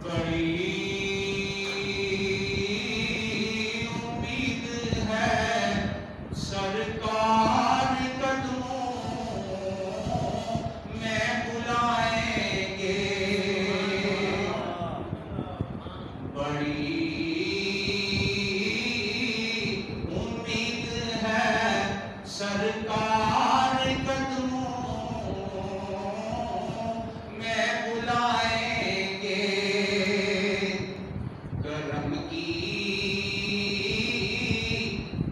बड़ी उम्मीद है सरकार कदमों में बुलाएंगे। बड़ी उम्मीद है सरकार कदमों में बुलाएंगे। करम की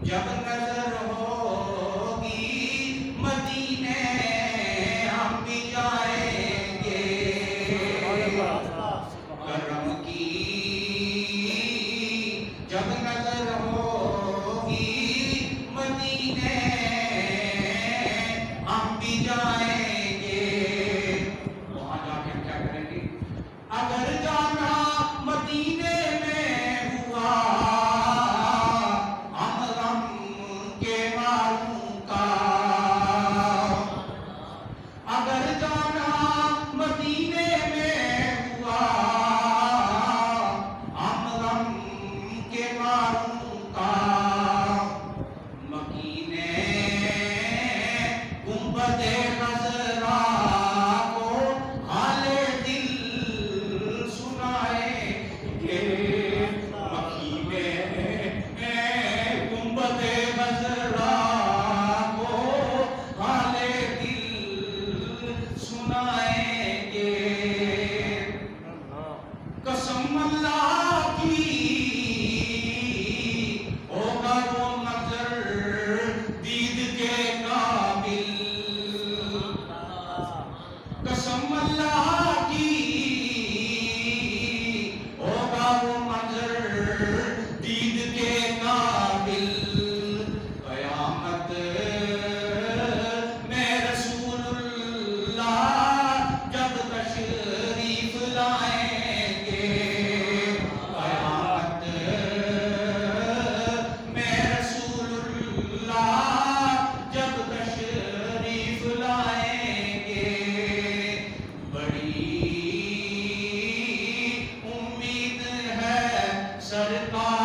जब नजर होगी मदीने हम भी जाएंगे। करम की जब नजर होगी मदीने हम भी जाएंगे। वहां जाके हम क्या करेंगे? अगर जाना मदीने में हुआ हम गम के मारूं का। अगर जाना मदीने में हुआ हम गम के मारूं का। मकीने गुंबदे खज़रा को हाले दिल सुनाएंगे। मकीने गुंबदे खज़रा को हाले दिल सुनाएंगे। कसम अल्लाह की होगा वो नजर दीद के काबिल। कसम अल्लाह की होगा वो नजर दीद के काबिल। कयामत में रसूलुल्लाह जब तशरीफ लाएंगे। कयामत में रसूलुल्लाह जब तशरीफ लाएंगे। बड़ी उम्मीद है सरकार